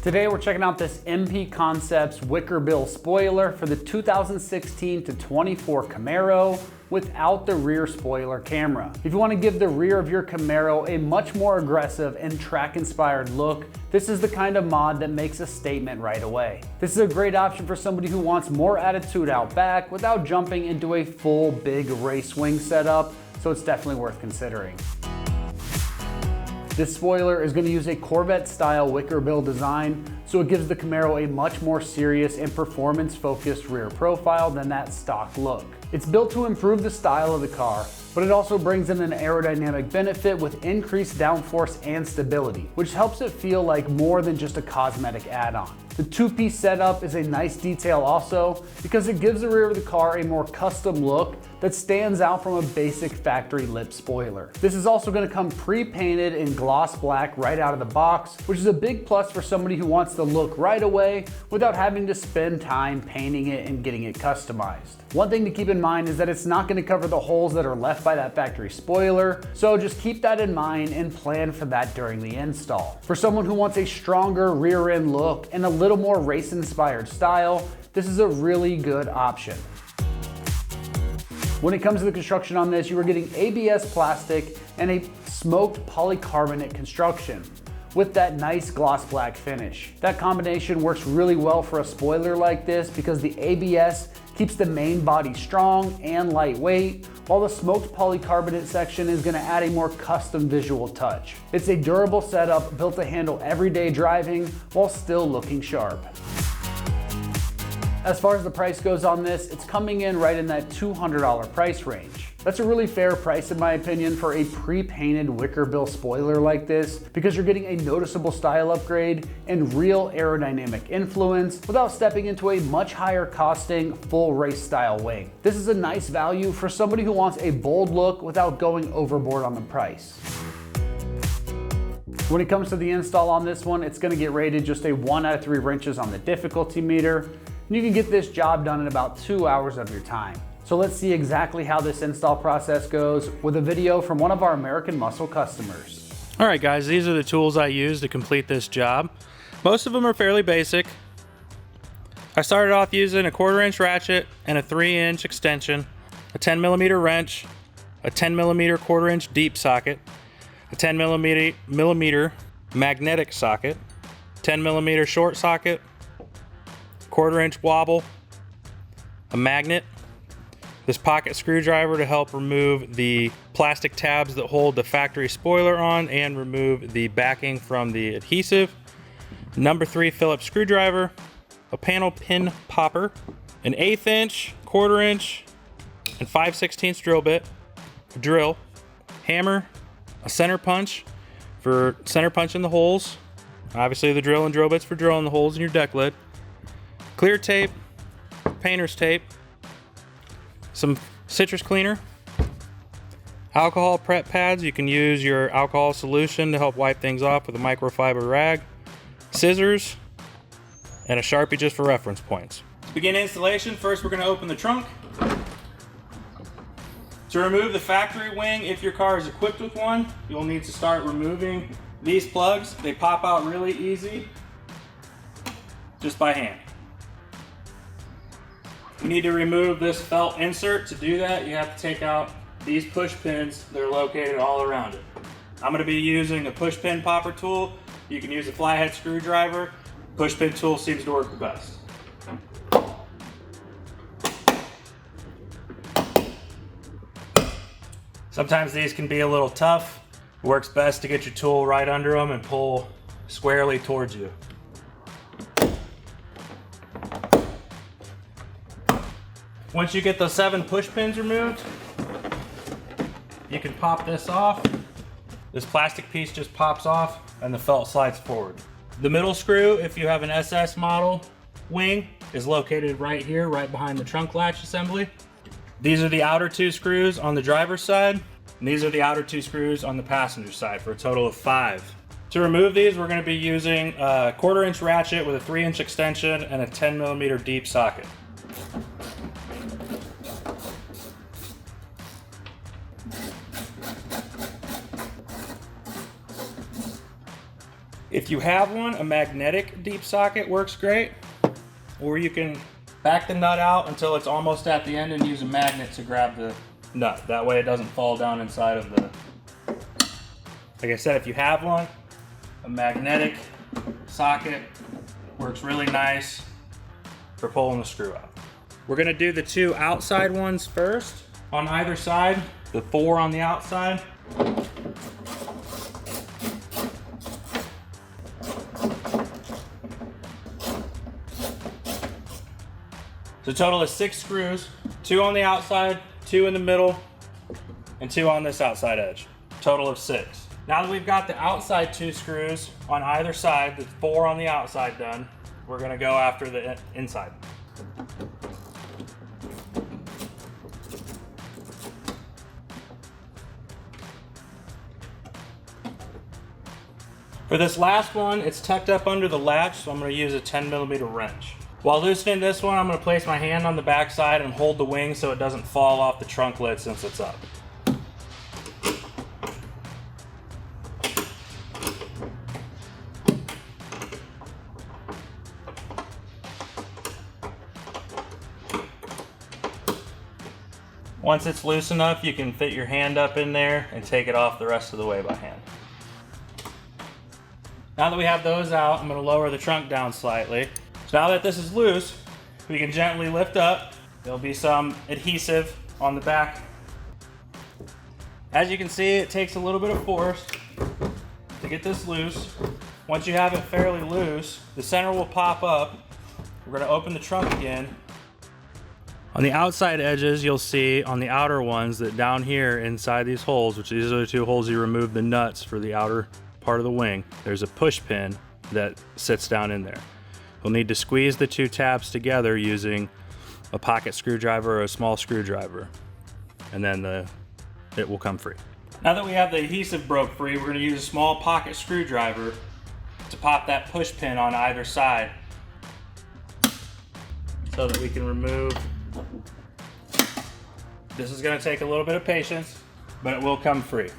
Today we're checking out this MP Concepts Wicker Bill spoiler for the 2016 to 24 Camaro without the rear spoiler camera. If you want to give the rear of your Camaro a much more aggressive and track-inspired look, this is the kind of mod that makes a statement right away. This is a great option for somebody who wants more attitude out back without jumping into a full big race wing setup, so it's definitely worth considering. This spoiler is going to use a Corvette style wicker bill design, so it gives the Camaro a much more serious and performance focused rear profile than that stock look. It's built to improve the style of the car, but it also brings in an aerodynamic benefit with increased downforce and stability, which helps it feel like more than just a cosmetic add-on. The two-piece setup is a nice detail also because it gives the rear of the car a more custom look that stands out from a basic factory lip spoiler. This is also going to come pre-painted in gloss black right out of the box, which is a big plus for somebody who wants the look right away without having to spend time painting it and getting it customized. One thing to keep in mind is that it's not going to cover the holes that are left by that factory spoiler, so just keep that in mind and plan for that during the install. For someone who wants a stronger rear end look and a little more race inspired style, this is a really good option. When it comes to the construction on this, you are getting ABS plastic and a smoked polycarbonate construction with that nice gloss black finish. That combination works really well for a spoiler like this because the ABS keeps the main body strong and lightweight, while the smoked polycarbonate section is going to add a more custom visual touch. It's a durable setup built to handle everyday driving while still looking sharp. As far as the price goes on this, it's coming in right in that $200 price range. That's a really fair price in my opinion for a pre-painted wicker bill spoiler like this because you're getting a noticeable style upgrade and real aerodynamic influence without stepping into a much higher costing full race style wing. This is a nice value for somebody who wants a bold look without going overboard on the price. When it comes to the install on this one, it's going to get rated just a 1 out of 3 wrenches on the difficulty meter. You can get this job done in about 2 hours of your time. So let's see exactly how this install process goes with a video from one of our AmericanMuscle customers. All right guys, these are the tools I use to complete this job. Most of them are fairly basic. I started off using a 1/4 inch ratchet and a 3-inch extension, a 10mm wrench, a 10mm 1/4 inch deep socket, a 10mm magnetic socket, 10mm short socket, 1/4 inch wobble, a magnet, this pocket screwdriver to help remove the plastic tabs that hold the factory spoiler on and remove the backing from the adhesive, number 3 Phillips screwdriver, a panel pin popper, an 1/8 inch, 1/4 inch, and 5/16 drill bit, a drill, hammer, a center punch for center punching the holes, obviously the drill and drill bits for drilling the holes in your deck lid, clear tape, painter's tape, some citrus cleaner, alcohol prep pads. You can use your alcohol solution to help wipe things off with a microfiber rag, scissors, and a Sharpie just for reference points. To begin installation, first we're going to open the trunk. To remove the factory wing, if your car is equipped with one, you'll need to start removing these plugs. They pop out really easy, just by hand. You need to remove this felt insert. To do that, you have to take out these push pins that are located all around it. I'm going to be using a push pin popper tool. You can use a flathead screwdriver. Push pin tool seems to work the best. Sometimes these can be a little tough. It works best to get your tool right under them and pull squarely towards you. Once you get those 7 push pins removed, you can pop this off. This plastic piece just pops off and the felt slides forward. The middle screw, if you have an SS model wing, is located right here, right behind the trunk latch assembly. These are the outer 2 screws on the driver's side, and these are the outer 2 screws on the passenger side for a total of 5. To remove these, we're going to be using a 1/4 inch ratchet with a 3-inch extension and a 10mm deep socket. If you have one, a magnetic deep socket works great, or you can back the nut out until it's almost at the end and use a magnet to grab the nut. That way it doesn't fall down inside of the... Like I said, if you have one, a magnetic socket works really nice for pulling the screw out. We're gonna do the 2 outside ones first on either side, the 4 on the outside. So total is 6 screws, 2 on the outside, 2 in the middle, and 2 on this outside edge. Total of 6. Now that we've got the outside 2 screws on either side, the 4 on the outside done, we're gonna go after the inside. For this last one, it's tucked up under the latch, so I'm gonna use a 10mm wrench. While loosening this one, I'm gonna place my hand on the back side and hold the wing so it doesn't fall off the trunk lid since it's up. Once it's loose enough, you can fit your hand up in there and take it off the rest of the way by hand. Now that we have those out, I'm gonna lower the trunk down slightly. So now that this is loose, we can gently lift up. There'll be some adhesive on the back. As you can see, it takes a little bit of force to get this loose. Once you have it fairly loose, the center will pop up. We're gonna open the trunk again. On the outside edges, you'll see on the outer ones that down here inside these holes, which these are the 2 holes you remove the nuts for the outer part of the wing, there's a push pin that sits down in there. You'll need to squeeze the 2 tabs together using a pocket screwdriver or a small screwdriver, and then it will come free. Now that we have the adhesive broke free, we're going to use a small pocket screwdriver to pop that push pin on either side so that we can remove. This is going to take a little bit of patience, but it will come free.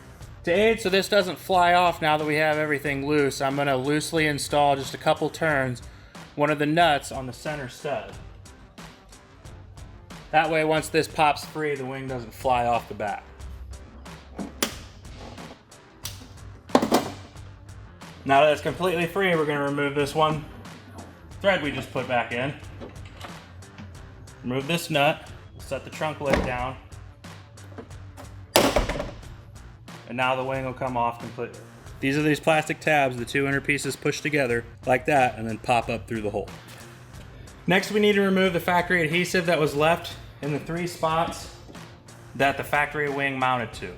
To aid so this doesn't fly off now that we have everything loose, I'm going to loosely install just a couple turns one of the nuts on the center stud. That way, once this pops free, the wing doesn't fly off the back. Now that it's completely free, we're going to remove this one thread we just put back in. Remove this nut, set the trunk lid down, and now the wing will come off completely. These are these plastic tabs, the 2 inner pieces push together like that and then pop up through the hole. Next, we need to remove the factory adhesive that was left in the 3 spots that the factory wing mounted to.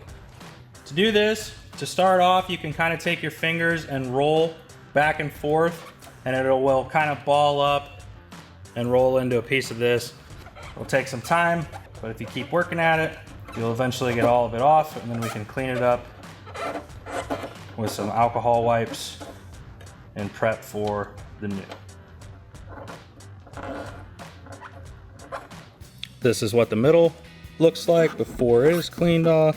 To do this, to start off, you can kind of take your fingers and roll back and forth, and it will kind of ball up and roll into a piece of this. It'll take some time, but if you keep working at it, you'll eventually get all of it off, and then we can clean it up with some alcohol wipes and prep for the new. This is what the middle looks like before it is cleaned off.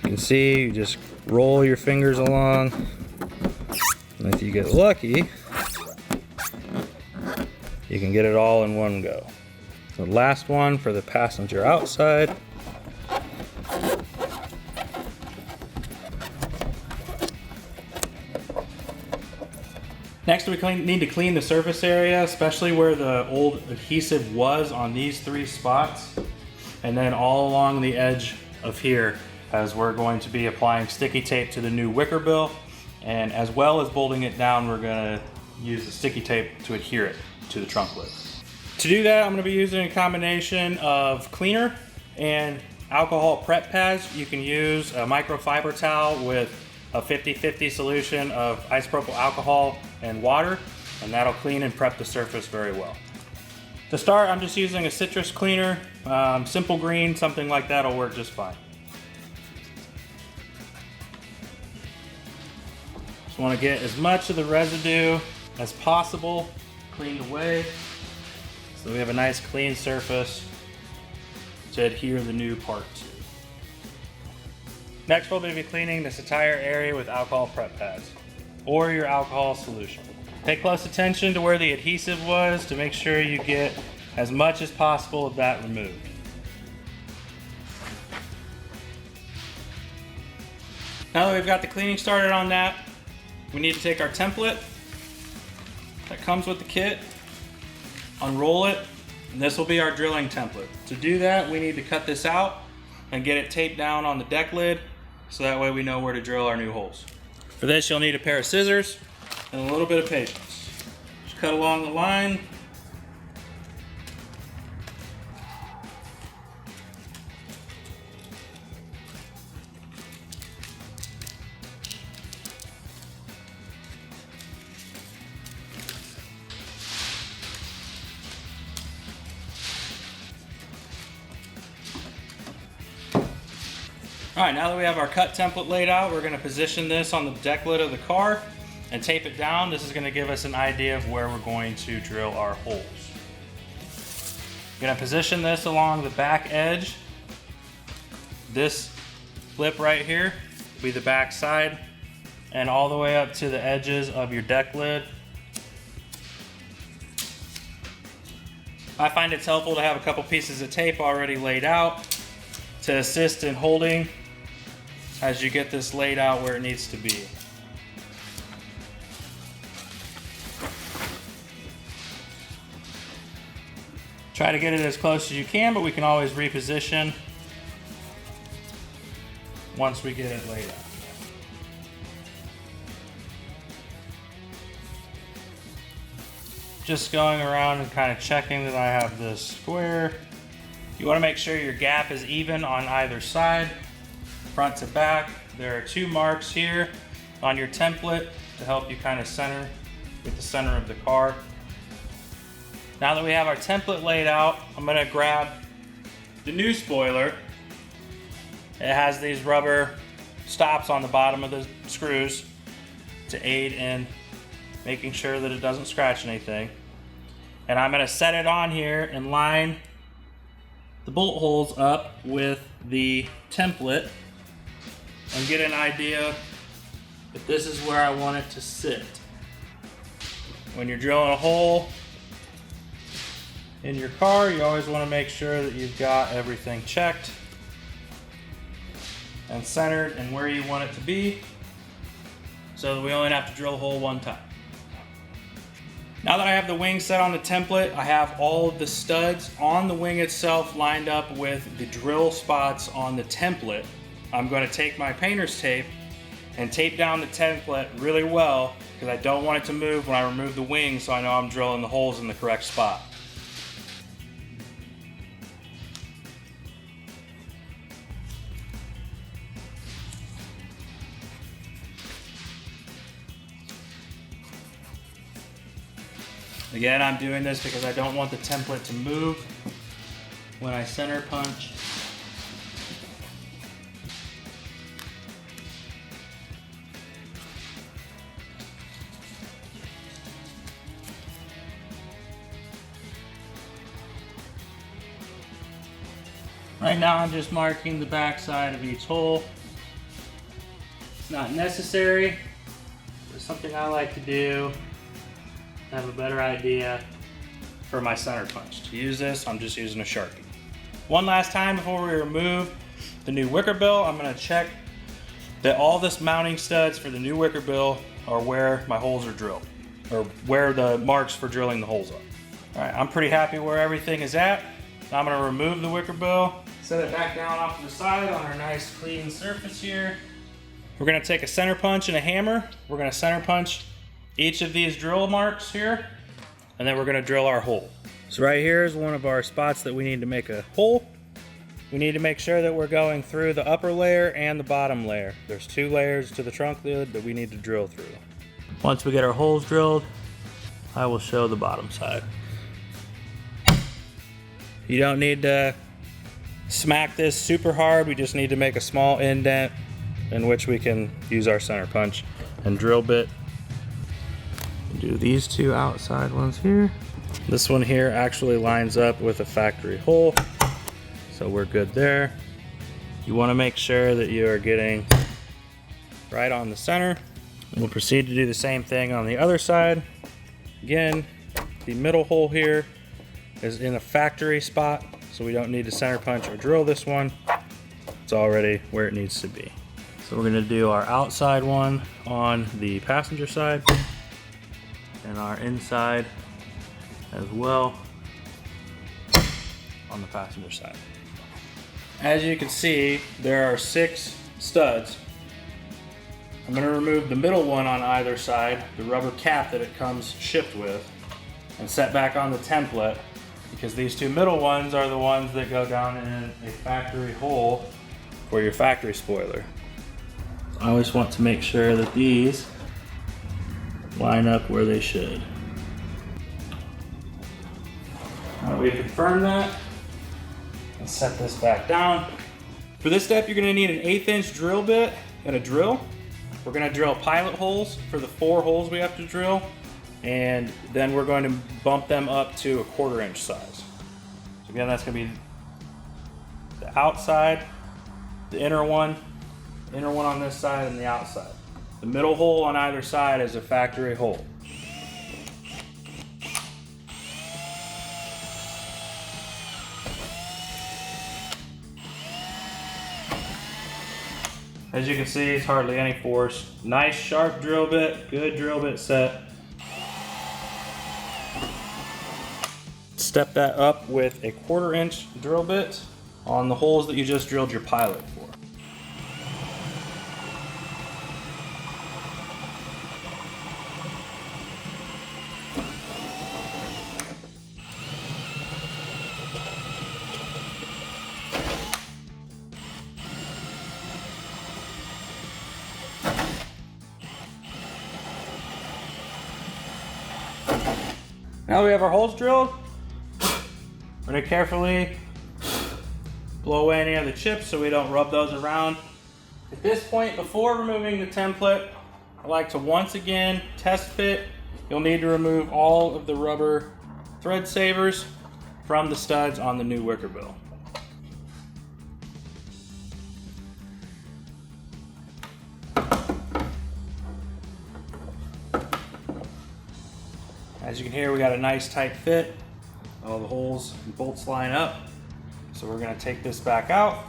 You can see, you just roll your fingers along, and if you get lucky, you can get it all in one go. The last one for the passenger outside. Next, we need to clean the surface area, especially where the old adhesive was on these 3 spots, and then all along the edge of here, as we're going to be applying sticky tape to the new Wicker Bill, and as well as bolting it down, we're going to use the sticky tape to adhere it to the trunk lid. To do that, I'm going to be using a combination of cleaner and alcohol prep pads. You can use a microfiber towel with a 50-50 solution of isopropyl alcohol and water, and that'll clean and prep the surface very well. To start, I'm just using a citrus cleaner, simple green, something like that will work just fine. Just want to get as much of the residue as possible cleaned away, so we have a nice clean surface to adhere the new part to. Next, we'll be cleaning this entire area with alcohol prep pads. or your alcohol solution. Pay close attention to where the adhesive was to make sure you get as much as possible of that removed. Now that we've got the cleaning started on that, we need to take our template that comes with the kit, unroll it, and this will be our drilling template. To do that, we need to cut this out and get it taped down on the deck lid so that way we know where to drill our new holes. For this, you'll need a pair of scissors and a little bit of patience. Just cut along the line. All right, now that we have our cut template laid out, we're gonna position this on the deck lid of the car and tape it down. This is gonna give us an idea of where we're going to drill our holes. We're gonna position this along the back edge. This lip right here will be the back side, and all the way up to the edges of your deck lid. I find it's helpful to have a couple pieces of tape already laid out to assist in holding as you get this laid out where it needs to be. Try to get it as close as you can, but we can always reposition once we get it laid out. Just going around and kind of checking that I have this square. You want to make sure your gap is even on either side, front to back. There are 2 marks here on your template to help you kind of center with the center of the car. Now that we have our template laid out, I'm going to grab the new spoiler. It has these rubber stops on the bottom of the screws to aid in making sure that it doesn't scratch anything. And I'm going to set it on here and line the bolt holes up with the template and get an idea if this is where I want it to sit. When you're drilling a hole in your car, you always want to make sure that you've got everything checked and centered and where you want it to be, so that we only have to drill a hole one time. Now that I have the wing set on the template, I have all of the studs on the wing itself lined up with the drill spots on the template. I'm going to take my painter's tape and tape down the template really well because I don't want it to move when I remove the wing, so I know I'm drilling the holes in the correct spot. Again, I'm doing this because I don't want the template to move when I center punch. Right now I'm just marking the back side of each hole. It's not necessary. It's something I like to do. Have a better idea for my center punch. To use this, I'm just using a Sharpie. One last time before we remove the new Wicker Bill, I'm going to check that all this mounting studs for the new Wicker Bill are where my holes are drilled, or where the marks for drilling the holes are. All right, I'm pretty happy where everything is at. Now I'm going to remove the Wicker Bill, set it back down off to the side on our nice clean surface here. We're going to take a center punch and a hammer. We're going to center punch each of these drill marks here, and then we're going to drill our hole. So right here is one of our spots that we need to make a hole. We need to make sure that we're going through the upper layer and the bottom layer. There's 2 layers to the trunk lid that we need to drill through. Once we get our holes drilled, I will show the bottom side. You don't need to smack this super hard. We just need to make a small indent in which we can use our center punch and drill bit. Do these 2 outside ones here. This one here actually lines up with a factory hole, so we're good there. You want to make sure that you are getting right on the center. We'll proceed to do the same thing on the other side. Again, the middle hole here is in a factory spot, so we don't need to center punch or drill this one. It's already where it needs to be. So we're gonna do our outside one on the passenger side and our inside as well on the passenger side. As you can see, there are 6 studs. I'm gonna remove the middle one on either side, the rubber cap that it comes shipped with, and set back on the template, because these 2 middle ones are the ones that go down in a factory hole for your factory spoiler. I always want to make sure that these line up where they should. Now that we've confirmed that, let's set this back down. For this step, you're gonna need an 1/8 inch drill bit and a drill. We're gonna drill pilot holes for the 4 holes we have to drill, and then we're going to bump them up to a 1/4 inch size. So again, that's gonna be the outside, the inner one on this side, and the outside. The middle hole on either side is a factory hole. As you can see, it's hardly any force. Nice sharp drill bit, good drill bit set. Step that up with a 1/4 inch drill bit on the holes that you just drilled your pilot for. Now that we have our holes drilled, we're gonna carefully blow away any of the chips so we don't rub those around. At this point, before removing the template, I like to once again test fit. You'll need to remove all of the rubber thread savers from the studs on the new Wicker Bill. As you can hear, we got a nice tight fit. All the holes and bolts line up. So we're gonna take this back out.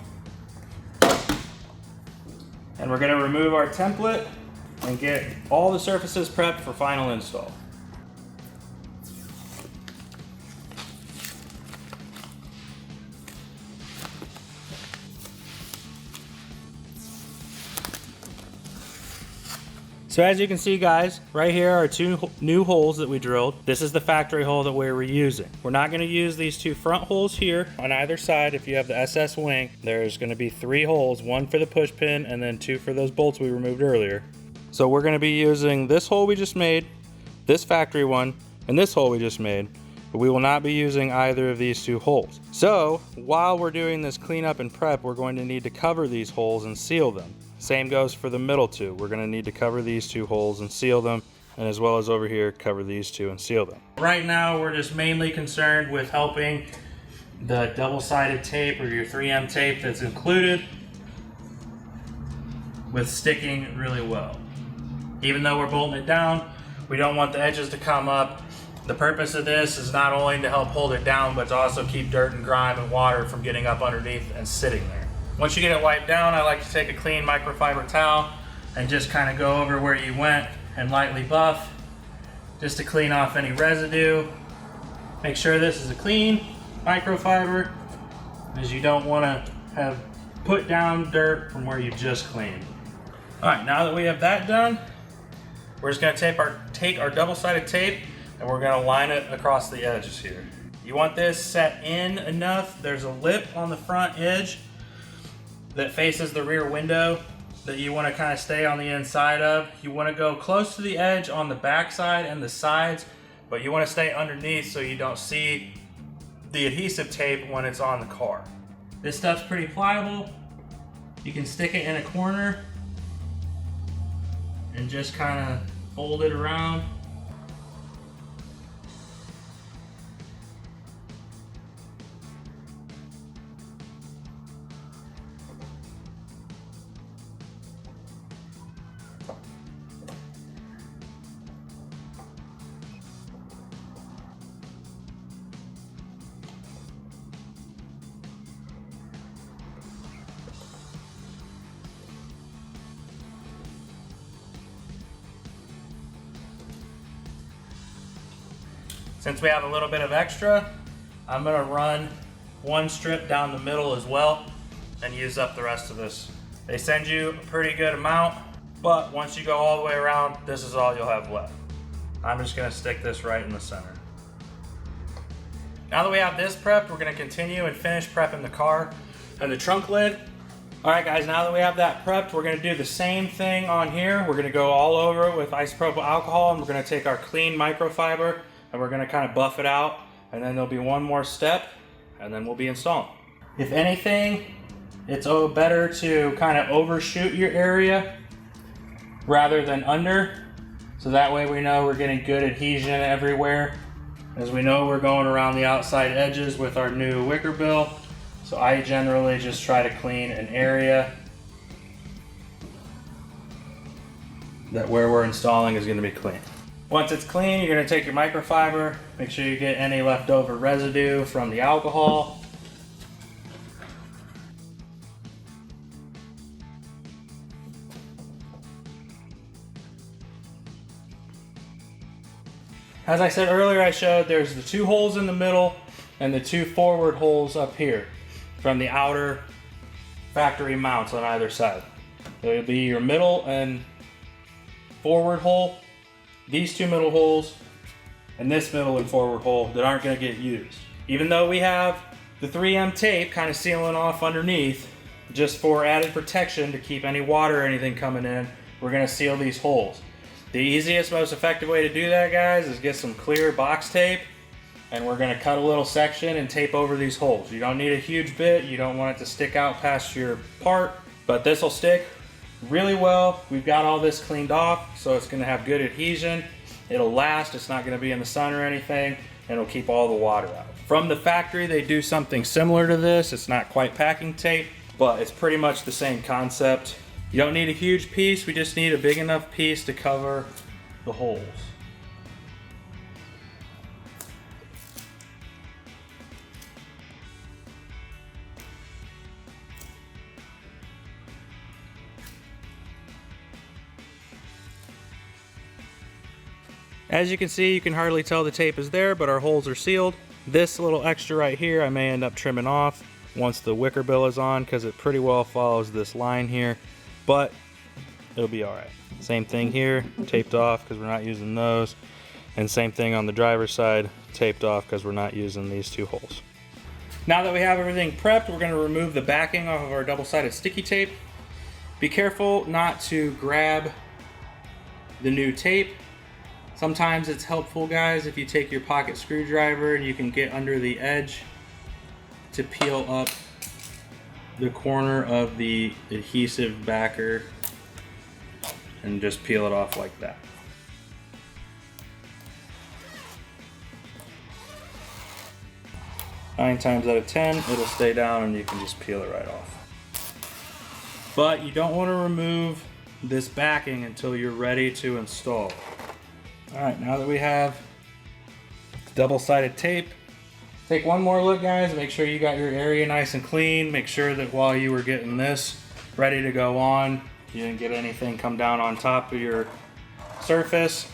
And we're gonna remove our template and get all the surfaces prepped for final install. So as you can see, guys, right here are 2 new holes that we drilled. This is the factory hole that we're reusing. We're not gonna use these 2 front holes here on either side. If you have the SS wing, there's gonna be 3 holes, 1 for the push pin and then 2 for those bolts we removed earlier. So we're gonna be using this hole we just made, this factory one, and this hole we just made, but we will not be using either of these 2 holes. So while we're doing this cleanup and prep, we're going to need to cover these holes and seal them. Same goes for the middle 2. We're gonna need to cover these 2 holes and seal them, and as well as over here, cover these 2 and seal them. Right now, we're just mainly concerned with helping the double-sided tape or your 3M tape that's included with sticking really well. Even though we're bolting it down, we don't want the edges to come up. The purpose of this is not only to help hold it down, but to also keep dirt and grime and water from getting up underneath and sitting there. Once you get it wiped down, I like to take a clean microfiber towel and just kind of go over where you went and lightly buff just to clean off any residue. Make sure this is a clean microfiber, as you don't want to have put down dirt from where you just cleaned. All right, now that we have that done, we're just going to take our double-sided tape and we're going to line it across the edges here. You want this set in enough. There's a lip on the front edge that faces the rear window that you want to kind of stay on the inside of. You want to go close to the edge on the back side and the sides, but you want to stay underneath so you don't see the adhesive tape when it's on the car. This stuff's pretty pliable. You can stick it in a corner and just kind of fold it around. Since we have a little bit of extra, I'm gonna run one strip down the middle as well and use up the rest of this. They send you a pretty good amount, but once you go all the way around, this is all you'll have left. I'm just gonna stick this right in the center. Now that we have this prepped, we're gonna continue and finish prepping the car and the trunk lid. All right guys, now that we have that prepped, we're gonna do the same thing on here. We're gonna go all over it with isopropyl alcohol, and we're gonna take our clean microfiber and we're gonna kind of buff it out, and then there'll be one more step and then we'll be installing. If anything, it's better to kind of overshoot your area rather than under, so that way we know we're getting good adhesion everywhere. As we know, we're going around the outside edges with our new Wicker Bill, so I generally just try to clean an area that where we're installing is going to be clean. Once it's clean, you're going to take your microfiber, make sure you get any leftover residue from the alcohol. As I said earlier, I showed there's the 2 holes in the middle and the 2 forward holes up here from the outer factory mounts on either side. It'll be your middle and forward hole, these 2 middle holes, and this middle and forward hole that aren't going to get used. Even though we have the 3M tape kind of sealing off underneath, just for added protection to keep any water or anything coming in, we're going to seal these holes. The easiest, most effective way to do that, guys, is get some clear box tape, and we're going to cut a little section and tape over these holes. You don't need a huge bit, you don't want it to stick out past your part, but this will stick really well. We've got all this cleaned off, so it's going to have good adhesion. It'll last, it's not going to be in the sun or anything, and it'll keep all the water out. From the factory, they do something similar to this. It's not quite packing tape, but it's pretty much the same concept. You don't need a huge piece, we just need a big enough piece to cover the holes. As you can see, you can hardly tell the tape is there, but our holes are sealed. This little extra right here, I may end up trimming off once the Wicker Bill is on, because it pretty well follows this line here. But it'll be all right. Same thing here, taped off because we're not using those. And same thing on the driver's side, taped off because we're not using these 2 holes. Now that we have everything prepped, we're going to remove the backing off of our double-sided sticky tape. Be careful not to grab the new tape. Sometimes it's helpful, guys, if you take your pocket screwdriver and you can get under the edge to peel up the corner of the adhesive backer and just peel it off like that. Nine times out of 10, it'll stay down and you can just peel it right off. But you don't want to remove this backing until you're ready to install. All right, now that we have double-sided tape, take one more look, guys. Make sure you got your area nice and clean. Make sure that while you were getting this ready to go on, you didn't get anything come down on top of your surface.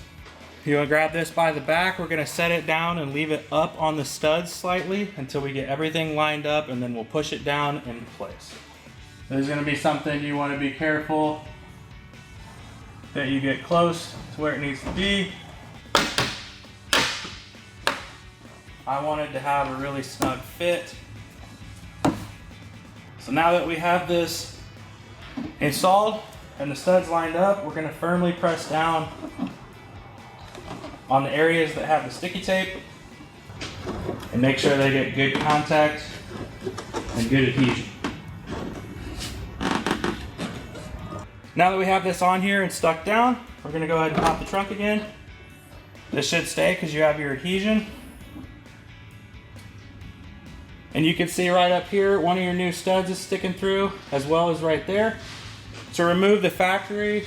You want to grab this by the back. We're going to set it down and leave it up on the studs slightly until we get everything lined up, and then we'll push it down in place. There's going to be something you want to be careful that you get close to where it needs to be. I wanted to have a really snug fit. So now that we have this installed and the studs lined up, we're going to firmly press down on the areas that have the sticky tape and make sure they get good contact and good adhesion. Now that we have this on here and stuck down, we're going to go ahead and pop the trunk again. This should stay because you have your adhesion. And you can see right up here, one of your new studs is sticking through, as well as right there. To remove the factory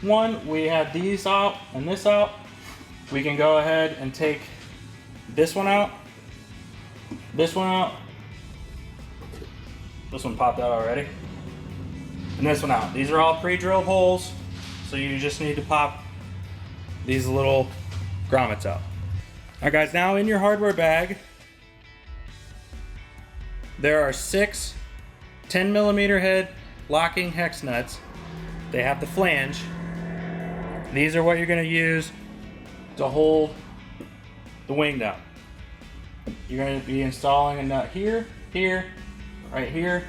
one, we have these out and this out. We can go ahead and take this one out, this one out. This one popped out already. And this one out. These are all pre-drilled holes, so you just need to pop these little grommets out. Alright guys, now in your hardware bag, there are 6 10mm head locking hex nuts. They have the flange. These are what you're going to use to hold the wing down. You're going to be installing a nut here, here, right here,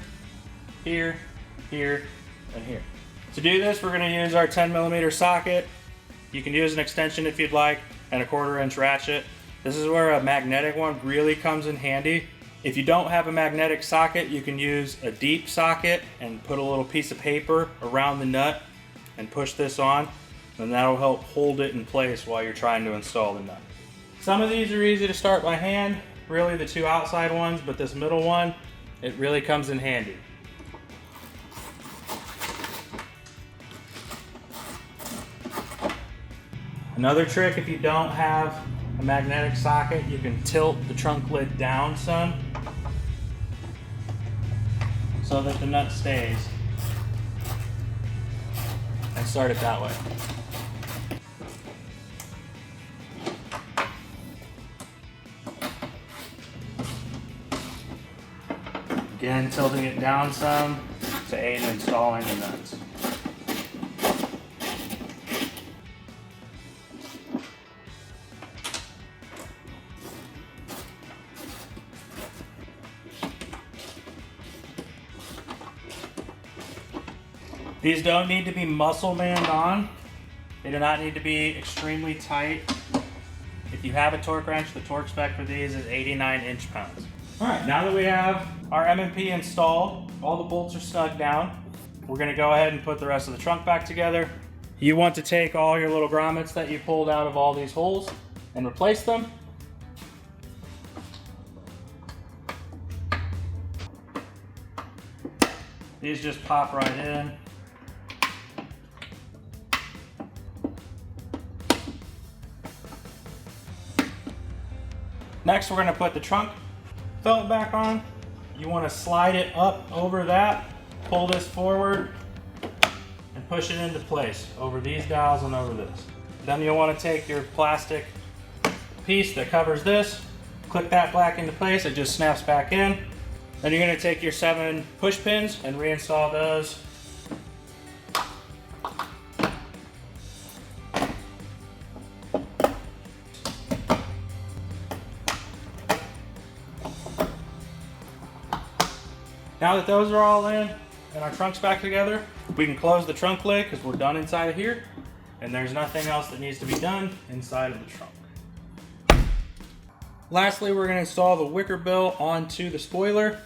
here, here, and here. To do this, we're going to use our 10mm socket. You can use an extension if you'd like, and a 1/4" ratchet. This is where a magnetic one really comes in handy. If you don't have a magnetic socket, you can use a deep socket and put a little piece of paper around the nut and push this on, and that'll help hold it in place while you're trying to install the nut. Some of these are easy to start by hand, really the 2 outside ones, but this middle one, it really comes in handy. Another trick, if you don't have a magnetic socket, you can tilt the trunk lid down some so that the nut stays, and start it that way. Again, tilting it down some to aid in installing the nuts. These don't need to be muscle band on. They do not need to be extremely tight. If you have a torque wrench, the torque spec for these is 89 inch-pounds. All right, now that we have our M&P installed, all the bolts are snug down, we're gonna go ahead and put the rest of the trunk back together. You want to take all your little grommets that you pulled out of all these holes and replace them. These just pop right in. Next, we're going to put the trunk felt back on. You want to slide it up over that, pull this forward, and push it into place over these dowels and over this. Then you'll want to take your plastic piece that covers this, clip that back into place, it just snaps back in. Then you're going to take your 7 push pins and reinstall those. Now that those are all in and our trunk's back together, we can close the trunk lid because we're done inside of here, and there's nothing else that needs to be done inside of the trunk. Lastly, we're going to install the Wicker Bill onto the spoiler.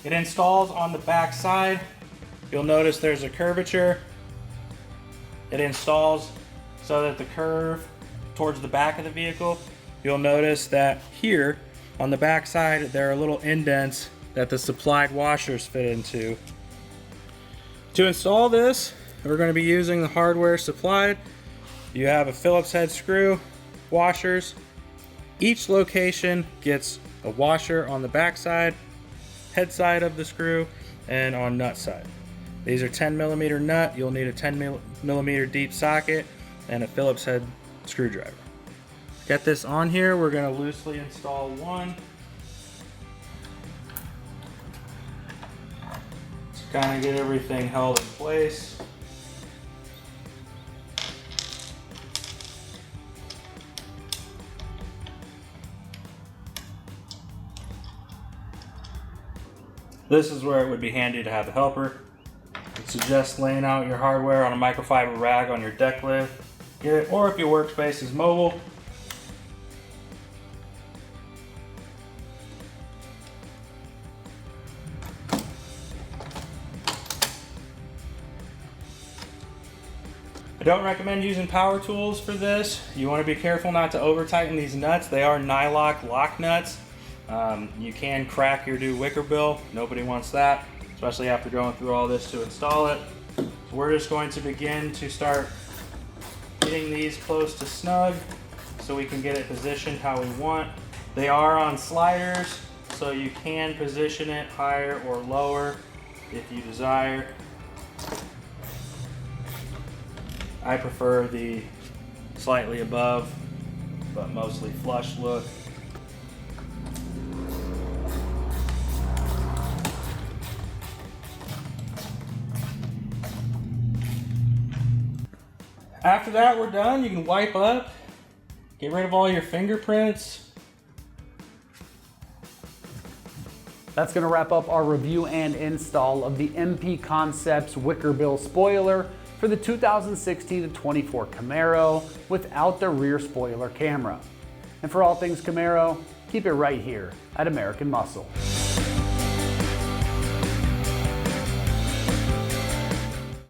It installs on the back side. You'll notice there's a curvature. It installs so that the curve towards the back of the vehicle. You'll notice that here on the back side there are little indents that the supplied washers fit into. To install this, we're going to be using the hardware supplied. You have a Phillips head screw, washers. Each location gets a washer on the back side, head side of the screw, and on nut side. These are 10mm nut. You'll need a 10mm deep socket and a Phillips head screwdriver. Get this on here. We're going to loosely install one. Kind of get everything held in place. This is where it would be handy to have a helper. I'd suggest laying out your hardware on a microfiber rag on your deck lid. Or if your workspace is mobile, I don't recommend using power tools for this. You want to be careful not to over tighten these nuts. They are nylock lock nuts. You can crack your new Wicker Bill. Nobody wants that, especially after going through all this to install it. So we're just going to begin to start getting these close to snug so we can get it positioned how we want. They are on sliders, so you can position it higher or lower if you desire. I prefer the slightly above but mostly flush look. After that, we're done. You can wipe up, get rid of all your fingerprints. That's going to wrap up our review and install of the MP Concepts Wicker Bill Spoiler for the 2016-24 Camaro without the rear spoiler camera. And for all things Camaro, keep it right here at American Muscle.